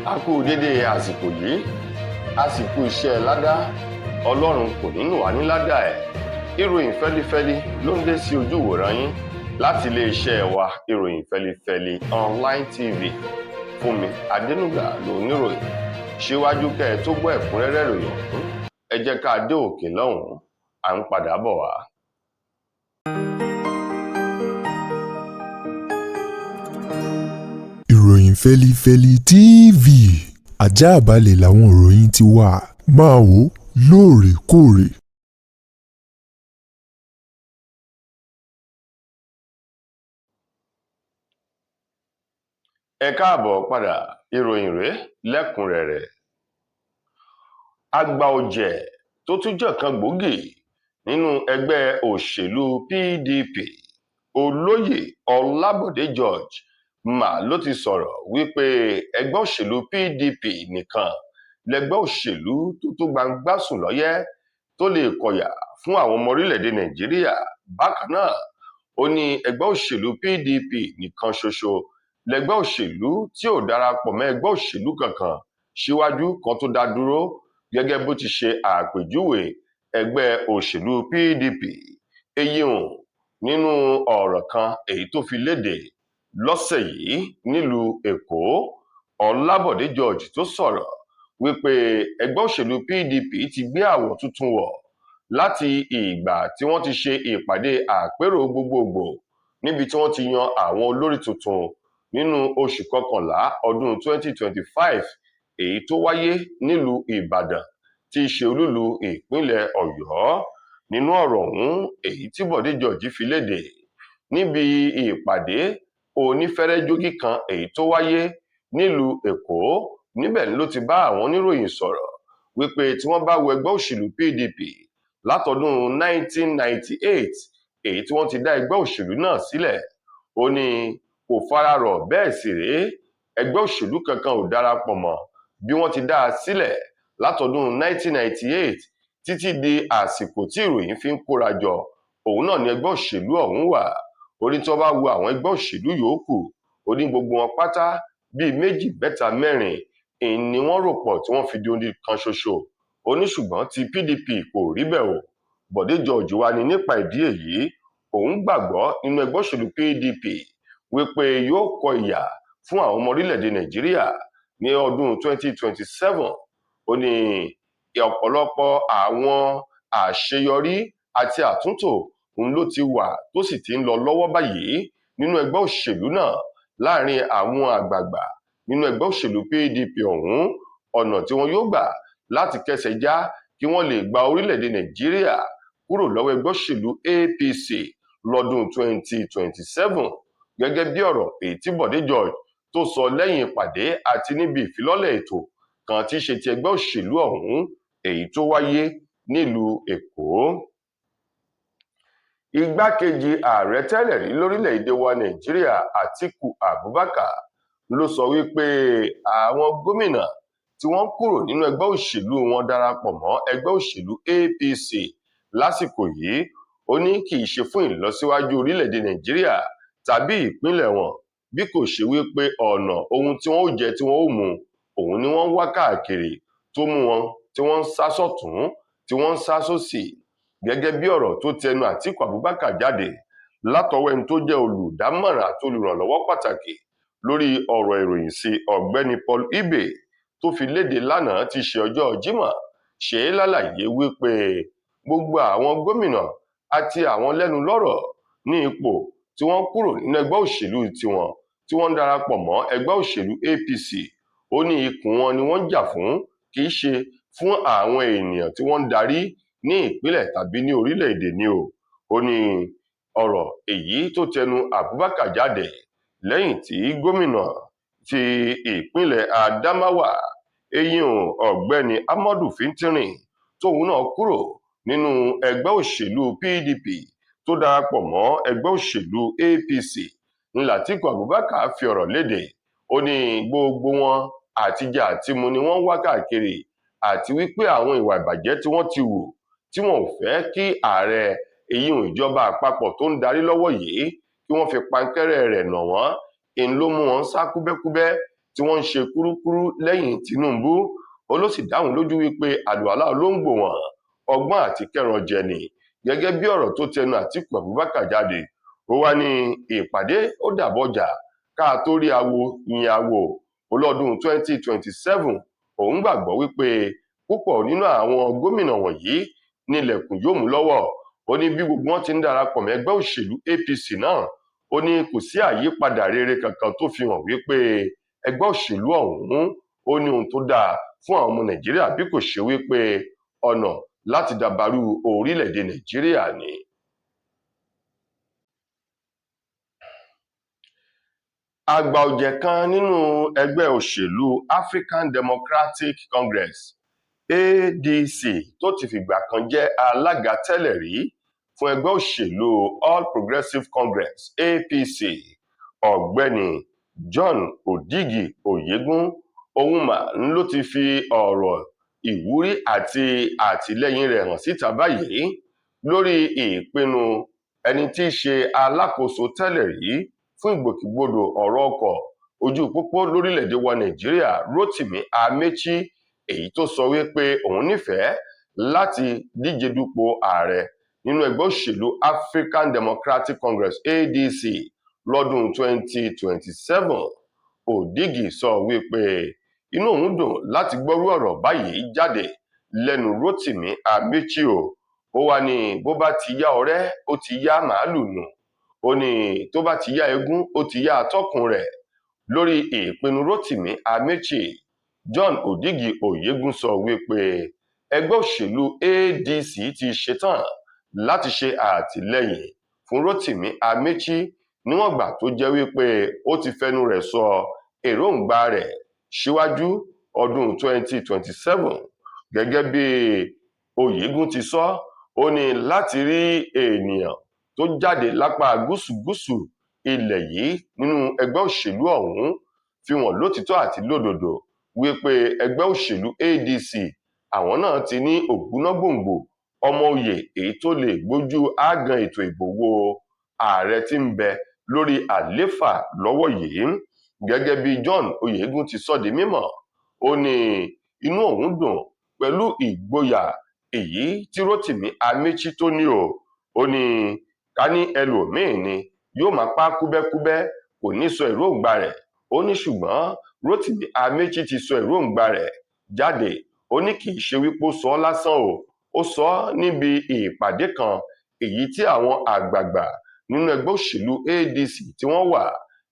A kú dédé àsìkò yìí, àsìkò iṣẹ́ ládá, Ọlọ́run kò ní nù wá ní ládá ẹ̀. Ìròyìn fẹ́lifẹ́li ló ń dé sí ojú ìwòran yín láti iléeṣẹ́ wa ìròyìn fẹ́lifẹ́li online tv. Fúnmi Adénúgà ló níròyìn. Síwájú kẹ́ ẹ tó gbọ́ ẹ̀kúnrẹ́rẹ́ ìròyìn ọ̀hún, ẹ jẹ́ ká dé òkè lọ́hùn-ún, à ń padà bọ̀ wá. Ìròyìn fẹ́lifẹ́li TV, àjààbálẹ̀ làwọn ìròyìn ti wà, máa wò lóòrèkóòrè. Ẹ káàbọ̀ padà, ìròyìn rèé lẹ́kùnrẹ́rẹ́. Àgbà ọ̀jẹ̀ tó tún jẹ́ kan gbòógì nínú ẹgbẹ́ òṣèlú PDP, Olóyè Ọlábọ̀dé George mà ló ti sọ̀rọ̀ wípé ẹgbẹ́ òṣèlú PDP nìkan lẹgbẹ́ òṣèlú tó gbangba sùn lọ́yẹ́ tó lè kọ̀yà fún àwọn ọmọ orílẹ̀-èdè Nàìjíríà. Bákan náà, ó ní ẹgbẹ́ òṣèlú PDP nìkan ṣoṣo lẹgbẹ́ òṣèlú tí ò darapọ̀ mọ́ ẹgbẹ́ òṣèlú kankan síwájú kan tó dá dúró, gẹ́gẹ́ bó ti ṣe àpèjúwe ẹgbẹ́ òṣèlú PDP. Èyí hàn nínú ọ̀rọ̀ kan èyí tó fi léde lọ́sẹ̀ yìí nílùú Èkó. Ọlábọ̀dé George tó sọ̀rọ̀ wípé ẹgbẹ́ òṣèlú PDP ti gbé àwọ̀ tuntun wọ̀ láti ìgbà tí wọ́n ti ṣe ìpàdé àpérò gbogbogbò níbi tí wọ́n ti yan àwọn olórí tuntun nínú oṣù kọkànlá ọdún 2025 èyí tó wáyé nílùú Ìbàdàn tí í ṣe olúlu ìpínlẹ̀ Ọ̀yọ́. Nínú ọ̀rọ̀ ọ̀hún èyí tí Bọ̀dé George fi léde níbi ìpàdé onífẹ́rẹ́jógí kan èyí tó wáyé nílùú Èkó, níbẹ̀ ló ti bá àwọn oníròyìn sọ̀rọ̀ wípé tí wọ́n bá wo ẹgbẹ́ òṣèlú PDP látọdún 1998 èyí tí wọ́n ti dá ẹgbẹ́ òṣèlú náà sílẹ̀, ó ní kò fararọ̀, bẹ́ẹ̀ sì rèé ẹgbẹ́ òṣèlú kankan ò darapọ̀ mọ́ bí wọ́n ti dá a sílẹ̀ látọdún 1998 títí di àsìkò tí ìròyìn fi ń kóra jọ. Òun náà ni ẹgbẹ́ òṣèlú ọ̀hún wà. Ó ní tí wọ́n bá wo àwọn ẹgbẹ́ òṣèlú yòókù, ó ní gbogbo wọn pátá bíi méjì, mẹ́ta, mẹ́rin ni wọ́n rò pọ̀ tí wọ́n fi di odi kan ṣoṣo. Ó ní ṣùgbọ́n ti PDP kò rí bẹ́ẹ̀ o. Bọ̀dé George wá ní nípa ìdí èyí, òun gbàgbọ́ nínú ẹgbẹ́ òṣèlú PDP wípé yóò kọ ìyà fún àwọn ọmọ orílẹ̀-èdè Nàìjíríà ní ọdún 2027. Ó ní ọ̀pọ̀lọpọ̀ àwọn àṣeyọrí àti àtúntò òun ló ti wà tó sì ti ń lọ lọ́wọ́ báyìí nínú ẹgbẹ́ òṣèlú náà láàrin àwọn àgbààgbà nínú ẹgbẹ́ òṣèlú PDP ọ̀hún, ọ̀nà tí wọn yóò gbà láti kẹsẹ̀ já kí wọ́n lè gba orílẹ̀-èdè Nàìjíríà kúrò lọ́wọ́ ẹgbẹ́ òṣèlú APC lọ́dún 2027, gẹ́gẹ́ bí ọ̀rọ̀ èyí tí Bọ̀dé George tó sọ lẹ́yìn ìpàdé àti níbi ìfilọ́lẹ̀ ètò kan tí í ṣe ti ẹgbẹ́ òṣèlú ọ̀hún èyí tó wáyé nílùú Èkó. Igbákejì ààrẹ tẹ́lẹ̀ rí lórílẹ̀-èdè wa Nàìjíríà Àtíkù Abubakar ló sọ wípé àwọn gómìnà tí wọ́n kúrò nínú ẹgbẹ́ òṣèlú wọn darapọ̀ mọ́ ẹgbẹ́ òṣèlú APC lásìkò yìí, ó ní kì í ṣe fún ìlọsíwájú orílẹ̀-èdè Nàìjíríà tàbí ìpínlẹ̀ wọn, bí kò ṣe wípé ọ̀nà ohun tí wọ́n ó jẹ tí wọ́n ó mu òun ni wọ́n ń wá káàkiri tó mú wọn tí wọ́n ń sá sọ́tún tí wọ́n ń sá sósì. Gẹ́gẹ́ bí ọ̀rọ̀ tó tẹnu Àtíkù Abubakar jáde látọwọ́ ẹni tó jẹ́ olùdámọ̀ràn àti olùrànlọ́wọ́ pàtàkì lórí ọ̀rọ̀ ìròyìn sí ọ̀gbẹ́ni Paul Ibe tó fi léde lánàá ti ṣe ọjọ́ Jímọ̀, ṣe é lálàyé wípé gbogbo àwọn gómìnà àti àwọn lẹ́nu lọ́rọ̀ ní ipò tí wọ́n kúrò nínú ẹgbẹ́ òṣèlú tiwọn tí wọ́n ń darapọ̀ mọ́ ẹgbẹ́ òṣèlú APC, ó ní ikùn wọn ni wọ́n ń jà fún, kì í ṣe fún àwọn ènìyàn tí wọ́n ń darí ní ìpínlẹ̀ tàbí ní orílẹ̀-èdè ni o. Ó ní ọ̀rọ̀ èyí tó tẹnu Abubakar jáde lẹ́yìn tí gómìnà ti ìpínlẹ̀ Adamawa ọ̀gbẹ́ni Ahmadu Fintiri tóun náà kúrò nínú ẹgbẹ́ òṣèlú PDP tó darapọ̀ mọ́ ẹgbẹ́ òṣèlú APC ní Àtíkù Abubakar fi ọ̀rọ̀ léde. Ó ní gbogbo wọn àtijẹ àtimu ni wọ́n ń wá káàkiri àti wípé àwọn ìwà ìbàjẹ́ tí wọ́n ti wù tí wọn ò fẹ́ kí ààrẹ ìjọba àpapọ̀ tó ń darí lọ́wọ́ yìí kí wọ́n fi pankẹ́rẹ́ rẹ̀ nà wọ́n, ló mú wọn sá kúbẹ́kúbẹ́ tí wọ́n ń ṣe kúrúkúrú lẹ́yìn Tinubu. Ó ló sì dáhùn lójú wípé àlùhàlà olóńgbò wọn ọgbọ́n àti kẹran jẹ ni, gẹ́gẹ́ bí ọ̀rọ̀ tó tẹnu Àtíkù Abubakar jáde. Ó wá ní ìpàdé ó dàbọ̀jà ká tó rí awo yin awo. Ọlọ́dún 2027 òun gbàgbọ́ wípé púpọ̀ nínú àwọn gómìnà wọ̀nyí nílẹ̀kùn yóò mú lọ́wọ́. Ó ní bí gbogbo wọn ti ń darapọ̀ mọ́ ẹgbẹ́ òṣèlú APC náà, ó ní kò sí àyípadà rere kankan tó fi hàn wípé ẹgbẹ́ òṣèlú ọ̀hún ó ní ohun tó dáa fún àwọn ọmọ Nàìjíríà, bí kò ṣe wípé ọ̀nà láti dàbàrú orílẹ̀-èdè Nàìjíríà ni. Àgbà ọ̀jẹ̀ kan nínú ẹgbẹ́ òṣèlú African Democratic Congress ADC tó ti fìgbà kan jẹ́ alága tẹ́lẹ̀ rí fún ẹgbẹ́ òṣèlú All Progressives Congress APC, ọ̀gbẹ́ni John Odigi Oyegun Ohunma ló ti fi ọ̀rọ̀ ìwúrí àti àtìlẹ́yìn rẹ̀ hàn síta báyìí lórí ìpinnu ẹni tí í ṣe alákòóso tẹ́lẹ̀ rí fún ìgbòkègbodò ọ̀rọ̀ ọkọ̀ ojú pópó lórílẹ̀‐èdè wa Nàìjíríà Rotimi Amechi, èyí tó sọ wípé òun nífẹ̀ẹ́ láti díje dupò ààrẹ nínú ẹgbẹ́ òṣèlú African Democratic Congress ADC lọ́dún 2027. Odigi sọ wípé inú òun dùn láti gbọ́rú ọ̀rọ̀ báyìí jáde lẹ́nu Rotimi Amechi o. Ó wá ní bó bá ti yá ọ̀rẹ́ ó ti yá màálù nù, ó ní tó bá ti yá egún ó ti yá atọ́kùn rẹ̀. Lórí ìpinnu Rotimi Amechi, John Odigi Oyegun sọ wípé ẹgbẹ́ òṣèlú ADC ti ṣetán láti ṣe àtìlẹ́yìn fún Rotimi Amechi níwọ̀n gbà tó jẹ́ wípé ó ti fẹnu rẹ̀ sọ èròǹgbà rẹ̀ síwájú ọdún 2027. Gẹ́gẹ́ bí Oyegun ti sọ, ó ní láti rí ènìyàn tó jáde lápá gúúsù ilẹ̀ yìí nínú ẹgbẹ́ òṣèlú ọ̀hún fi hàn lótìtọ́ àti lódodo wípé ẹgbẹ́ òṣèlú ADC àwọn náà ti ní ògbónágbòǹgbò ọmọ oyè èyí tó lè gbójú àgàn ètò ìbò wo ààrẹ tí ń bẹ lórí àléfà lọ́wọ́ yìí. Gẹ́gẹ́ bí John Oyegun ti sọ di mímọ̀, ó ní inú òun dùn pẹ̀lú ìgboyà èyí tí Rotimi Amechi tó ní o. Ó ní ká ní ẹlòmíín ni yóò máa pa kúbẹ́kúbẹ́ kò ní sọ èròǹgbà rẹ̀. Ó ní ṣùgbọ́n Rotimi Amechi ti sọ èròǹgbà rẹ̀ jáde. Ó ní kì í ṣe wípé ó sọ lásán o, ó sọ níbi ìpàdé kan èyí tí àwọn àgbààgbà nínú ẹgbẹ́ òṣèlú ADC tí wọ́n wà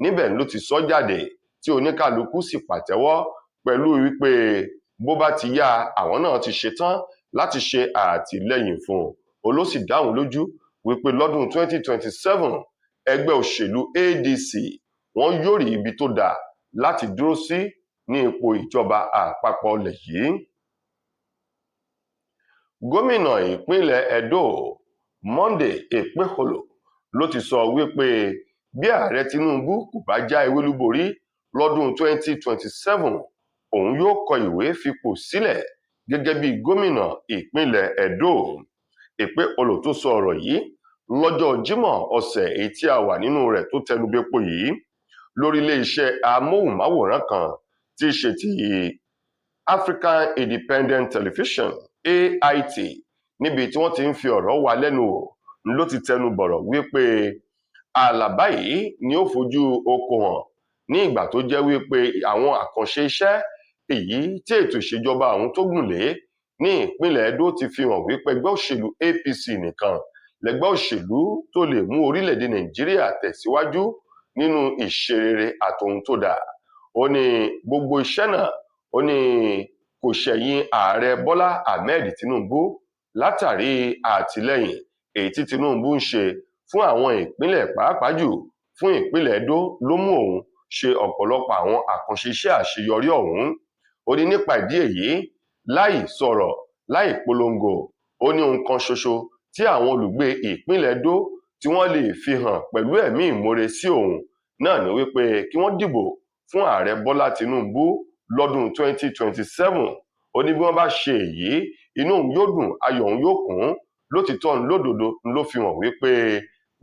níbẹ̀ ló ti sọ jáde tí oníkálukú sì pàtẹ́wọ́ pẹ̀lú wípé bó bá ti yá àwọn náà ti ṣetán láti ṣe àtìlẹ́yìn fún un. Ó ló sì dáhùn lójú wípé lọ́dún 2027 ẹgbẹ́ òṣèlú ADC wọn yóò rí ibi tó dáa láti dúró sí ní ipò ìjọba àpapọ̀ ilẹ̀ yìí. Gómìnà ìpínlẹ̀ Edo Monday Ekpeholo ló ti sọ wípé bí ààrẹ Tinubu kò bá já ewélúborí lọ́dún 2027 òun yóò kọ ìwé fipò sílẹ̀ gẹ́gẹ́ bí gómìnà ìpínlẹ̀ Edo. Ekpeholo tó sọ ọ̀rọ̀ yìí lọ́jọ́ Jímọ̀ ọ̀sẹ̀ èyí tí a wà nínú rẹ̀ tó tẹnubẹ́pọ̀ yìí lórí ilé-iṣẹ́ amóhùnmáwòrán kan tí í ṣe ti African Independent Television AIT, níbi tí wọ́n ti ń fi ọ̀rọ̀ wá lẹ́nu wò ló ti tẹnu bọ̀rọ̀ wípé àlàbá yìí ni ó fojú oko hàn ní ìgbà tó jẹ́ wípé àwọn àkànṣe iṣẹ́ èyí tí ètò ìṣèjọba àwọn tó gùn lé ní ìpínlẹ̀ Edo ti fi hàn wípé ẹgbẹ́ òṣèlú APC nìkan lẹgbẹ́ òṣèlú tó lè mú orílẹ̀-èdè Nàìjíríà tẹ̀síwájú nínú ìṣerere àtohun tó dáa. Ó ní gbogbo iṣẹ́ náà ó ní kò ṣẹ̀yìn ààrẹ Bọ́lá Ahmed Tinubu látàrí àtìlẹ́yìn èyí tí Tinubu ń ṣe fún àwọn ìpínlẹ̀ pàápàá jù fún ìpínlẹ̀ Edo ló mú òun ṣe ọ̀pọ̀lọpọ̀ àwọn àkànṣe iṣẹ́ àṣeyọrí ọ̀hún. Ó ní nípa ìdí èyí láì sọ̀rọ̀ láì polongo, ó ní ohun kan ṣoṣo tí àwọn olùgbé ìpínlẹ̀ Edo tí wọ́n lè fi hàn pẹ̀lú ẹ̀mí ìmoore sí òun náà ni wípé kí wọ́n dìbò fún ààrẹ Bọ́lá Tinubu lọ́dún 2027. Ó ní bí wọ́n bá ṣe èyí inú òun yóò dùn ayọ̀ òun yóò kún. Lótìtọ́ lódodo ló fi hàn wípé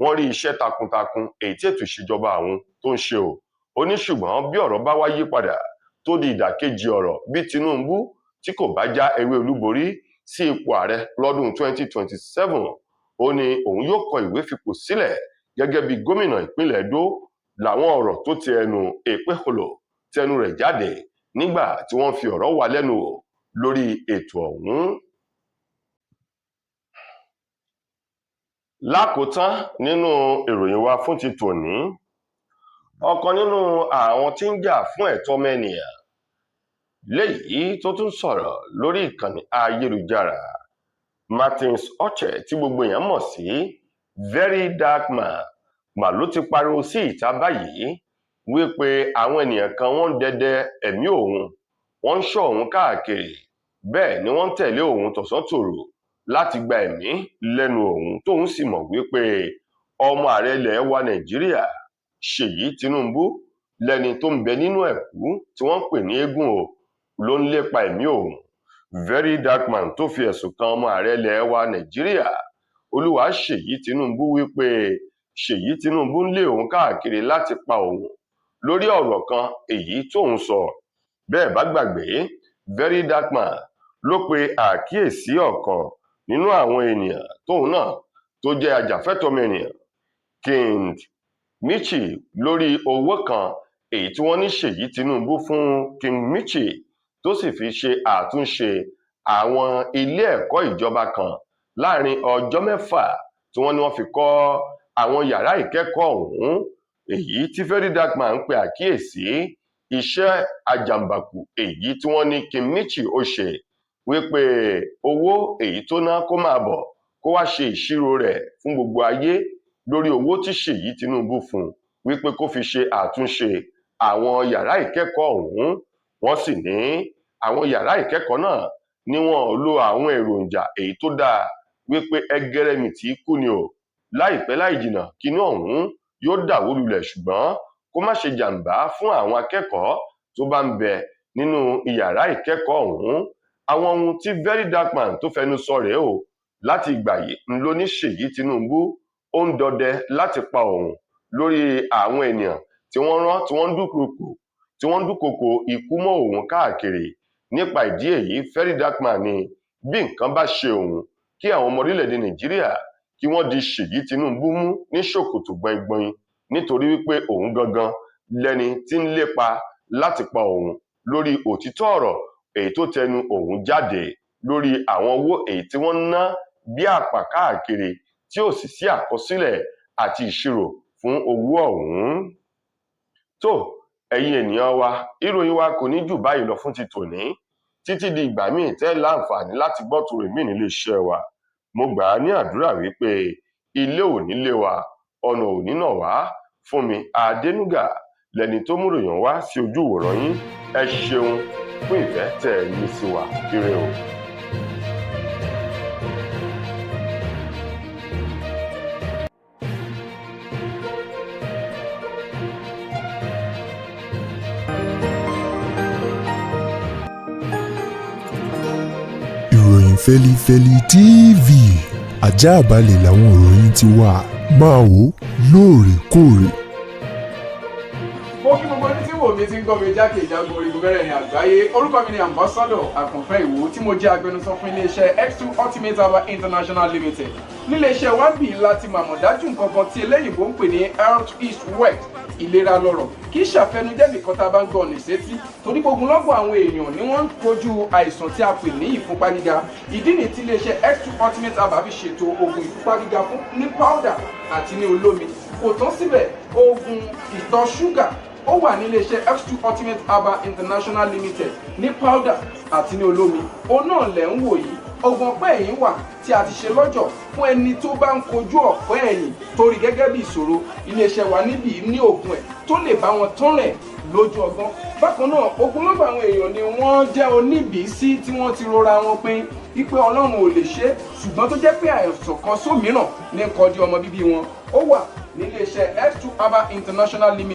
wọ́n rí iṣẹ́ takuntakun èyí tí ètò ìṣèjọba àwọn tó ń ṣe o. ó ní ṣùgbọ́n bí ọ̀rọ̀ bá wá yí padà tó di ìdàkejì ọ̀rọ̀ bí Tinubu tí kò bá já ewé olúborí sí ipò ààrẹ lọ́dún 2027, ó ní òun yóò kọ ìwé fipò sílẹ̀ gẹ́gẹ́ bí gómìnà ìpínlẹ̀ Edo. Làwọn ọ̀rọ̀ tó ti ẹnu Ekpeholo tẹnu rẹ̀ jáde nígbà tí wọ́n fi ọ̀rọ̀ wá lẹ́nu wò lórí ètò ọ̀hún. Lákòótán nínú ìròyìn wa fún ti tòní, ọ̀kan nínú àwọn tí ń jà fún ẹ̀tọ́ ọmọnìyàn léyìí tó tún sọ̀rọ̀ lórí ìkànnì ayélujára, Martins Oche tí gbogbo èèyàn mọ̀ sí Very Dark Man mà ló ti pariwo sí ìta báyìí wípé àwọn ènìyàn kan wọ́n ń dẹdẹ ẹ̀mí òun, wọ́n ń ṣọ́ òun káàkiri, bẹ́ẹ̀ ni wọ́n ń tẹ̀lé òun tọ̀sán tòru láti gba ẹ̀mí lẹ́nu òun, tóun sì mọ̀ wípé ọmọ ààrẹ ilẹ̀ wa Nàìjíríà Ṣèyí Tinubu lẹni tó ń bẹ nínú ẹ̀kú tí wọ́n ń pè ní eégún o ló ń lépa ẹ̀mí òun. Very Dark Man tó fi ẹ̀sùn kan ọmọ ààrẹ ilẹ̀ wa Nàìjíríà Olúwaṣèyí Tinubu wípé Ṣèyí Tinubu ń lé òun káàkiri láti pa òun lórí ọ̀rọ̀ kan èyí tóun sọ. Bẹ́ẹ̀ bá gbàgbé, Very Dark Man ló pe àkíyèsí ọ̀kan nínú àwọn ènìyàn tóun náà tó jẹ́ ajàfẹ́tọ̀ọ́ ènìyàn, King Michie, lórí owó kan èyí tí wọ́n ní Ṣèyí Tinubu fún King Michie tó sì fi ṣe àtúnṣe àwọn ilé ẹ̀kọ́ ìjọba kan láàrin ọjọ́ 6 tí wọ́n ní wọ́n fi kọ́ àwọn yàrá ìkẹ́kọ̀ọ́ ọ̀hún. Èyí tí Very Dark Man ń pe àkíyèsí iṣẹ́ àjàǹbàkù èyí tí wọ́n ní King Michie ó ṣe, wípé owó èyí tó ná kó máa bọ̀ kó wá ṣe ìṣirò rẹ̀ fún gbogbo ayé lórí owó tí Ṣèyí Tinubu fún wípé kó fi ṣe àtúnṣe àwọn yàrá ìkẹ́kọ̀ọ́ ọ̀hún. Wọ́n sì ní àwọn yàrá ìkẹ́kọ̀ọ́ náà ni wọn ò lo àwọn èròjà èyí tó dáa, wípé ẹgẹrẹmìtì kú ni o, láìpẹ́ láì jìnnà kíní ọ̀hún yóò dàwó lulẹ̀, ṣùgbọ́n kó má ṣe jàǹbá fún àwọn akẹ́kọ̀ọ́ tó bá ń bẹ nínú yàrá ìkẹ́kọ̀ọ́ ọ̀hún. Àwọn ohun tí Very Dark Man tó fẹnu sọ rèé o. Láti ìgbà yìí ń ló ní Ṣèyí Tinubu ó ń dọdẹ láti pa òun lórí àwọn ènìyàn tí wọ́n rán tí wọ́n ń dúnkokò ikú mọ́ òun káàkiri. Nípa ìdí èyí, Very Dark Man ní bí nǹkan bá ṣe òun kí àwọn ọmọ orílẹ̀-èdè Nàìjíríà kí wọ́n di Ṣèyí Tinubu mú ní ṣòkòtò gbọ̀ngbọ̀n, nítorí wípé òun gangan lẹni tí ń lépa láti pa òun lórí òtítọ́ ọ̀rọ̀ èyí tó tẹnu òun jáde lórí àwọn owó èyí tí wọ́n ń ná bí àpà káàkiri tí ò sì sí àkọsílẹ̀ àti ìṣirò fún owó ọ̀hún. Tó ẹ̀yin ènìyàn wa, ìròyìn wa kò ní jù báyìí lọ fún ti tòní. Títí di ìgbà míì tẹ́ láǹfààní láti gbọ́ tòrò míì nílé iṣẹ́ wa. Mo gbà á ní àdúrà wípé ilé ò ní lé wa, ọ̀nà ò ní nà wá. Fúnmi Adénúgà lẹni tó mú ròyìn wá sí ojú ìwòran yín. Ẹ ṣeun fún ìfẹ́ tẹ́ ẹ ní sí wa. Ire o. Ìròyìn Fẹ́lifẹ́li TV Àjààbálẹ̀ làwọn ìròyìn ti wà, máa wò lóòrèkóòrè. Mo kí gbogbo ẹni tí wò mí ti ń gbọ́ mi jákèjádò orígun mẹ́rẹ̀ẹ̀rin àgbáyé. Orúkọ mi ni Ambassador Àkànfẹ́ Ìwò tí mo jẹ́ agbẹnusọ fún iléeṣẹ́ X2 Ultimate Herbal International Limited. Níléeṣẹ́ wa bí láti màmọ̀ dájú nǹkan kan tí eléyìnbó ń pè ní Health is Wealth, ìlera lọ́rọ̀. Kì í ṣàfẹnujẹ́ nìkan tá a bá ń gbọ́ ní sétí, torí ogunlọ́gọ̀ àwọn èèyàn ni wọ́n ń kojú àìsàn tí a pè ní ìfúnpá gíga. Ìdí nìyí tí iléeṣẹ́ X2 Ultimate Herbal fi ṣètò oògùn ìfúnpá gíga fún ní powder àti ní olómi. Kò tán síbẹ̀, oògùn ìtọ̀ ṣúgà ó wà ní iléeṣẹ́ X2 Ultimate Herbal International Limited ní powder àti ní olómi. Òun náà lẹ̀ ń wò yìí. Oògùn ọ̀pẹ́ ẹ̀yìn wà tí a ti ṣe lọ́jọ̀ fún ẹni tó bá ń kojú ọ̀pẹ́ ẹ̀yìn torí gẹ́gẹ́ bí ìṣòro. Iléeṣẹ́ wa níbí ní oògùn ẹ̀ tó lè bá wọn tán rẹ̀ lójú ọgbọ́n. Bákan náà, ogunlọ́gọ̀ àwọn èèyàn ni wọ́n jẹ́ oníbìísí tí wọ́n ti rora wọn pín wípé Ọlọ́run ò lè ṣe, ṣùgbọ́n tó jẹ́ pé àìsàn kan sómìíràn ní kọjú ọmọ bíbí wọn. Ó wà ní iléeṣẹ́ X2 Herbal International Limited.